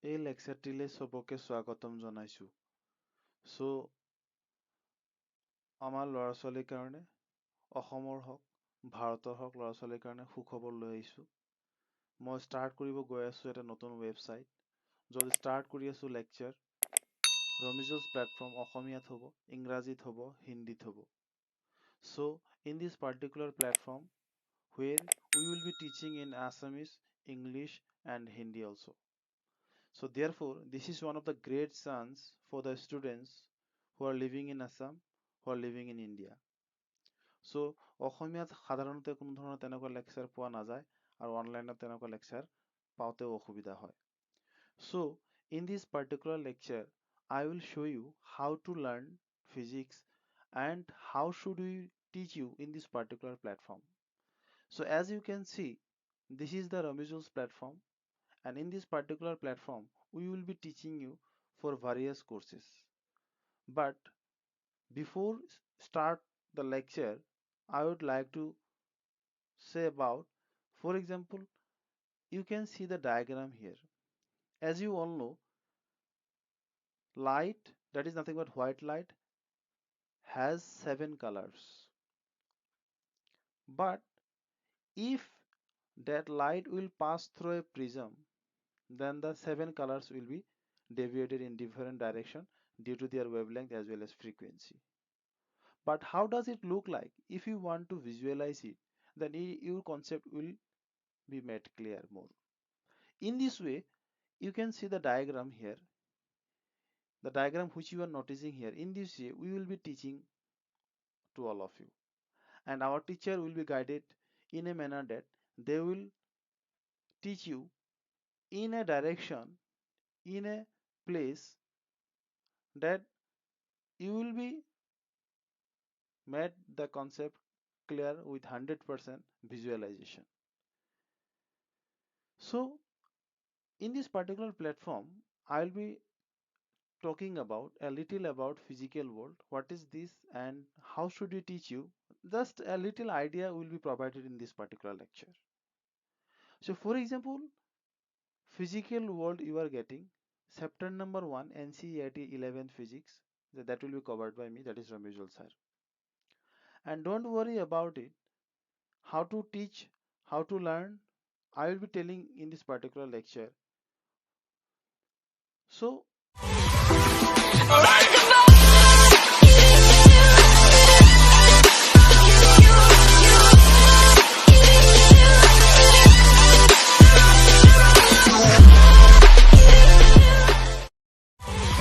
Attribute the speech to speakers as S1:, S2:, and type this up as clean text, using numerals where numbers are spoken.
S1: এই লেকচাৰটিলে চবকে স্বাগতম জনাইছো। সো আমাৰ ল'ৰা ছোৱালীৰ কাৰণে অসমৰ হওক ভাৰতৰ হওক ল'ৰা ছোৱালীৰ কাৰণে সুখবৰ লৈ আহিছো। মই ষ্টাৰ্ট কৰিব গৈ আছো এটা নতুন ৱেবছাইট য'ত ষ্টাৰ্ট কৰি আছো লেকচাৰ। ৰমিজলছ প্লেটফৰ্ম অসমীয়াত হ'ব, ইংৰাজীত হ'ব, হিন্দীত হ'ব। So in this particular platform where we will be teaching in Assamese, English and Hindi also. So therefore, this is one of the great chance for the students who are living in Assam, who are living in India. So অসমীয়াত সাধাৰণতে কোনো ধৰণৰ তেনেকুৱা lecture পোৱা নাযায় আৰু অনলাইনত তেনেকুৱা লেকচাৰ পাওঁতেও অসুবিধা হয়। So in this particular lecture, I will show you how to learn physics and how should we teach you in this particular platform. So as you can see, this is the Ramizul's platform, and in this particular platform we will be teaching you for various courses. But before start the lecture, I would like to say about, for example, you can see the diagram here. As you all know, light, that is nothing but white light, has 7 colors. But if that light will pass through a prism, then the 7 colors will be deviated in different direction due to their wavelength as well as frequency. But how does it look like? If you want to visualize it, then your concept will be made clear more. In this way, you can see the diagram here. The diagram which you are noticing here, in this way, we will be teaching to all of you. And our teacher will be guided in a manner that they will teach you in a direction, in a place that you will be made the concept clear with 100% visualization. So in this particular platform, I'll be talking about a little about physical world. What is this and how should we teach you? Just a little idea will be provided in this particular lecture. So for example, physical world you are getting chapter number 1 NCERT 11 physics, that will be covered by me, that is Ramizul sir. And don't worry about it, how to teach, how to learn, I will be telling in this particular lecture. So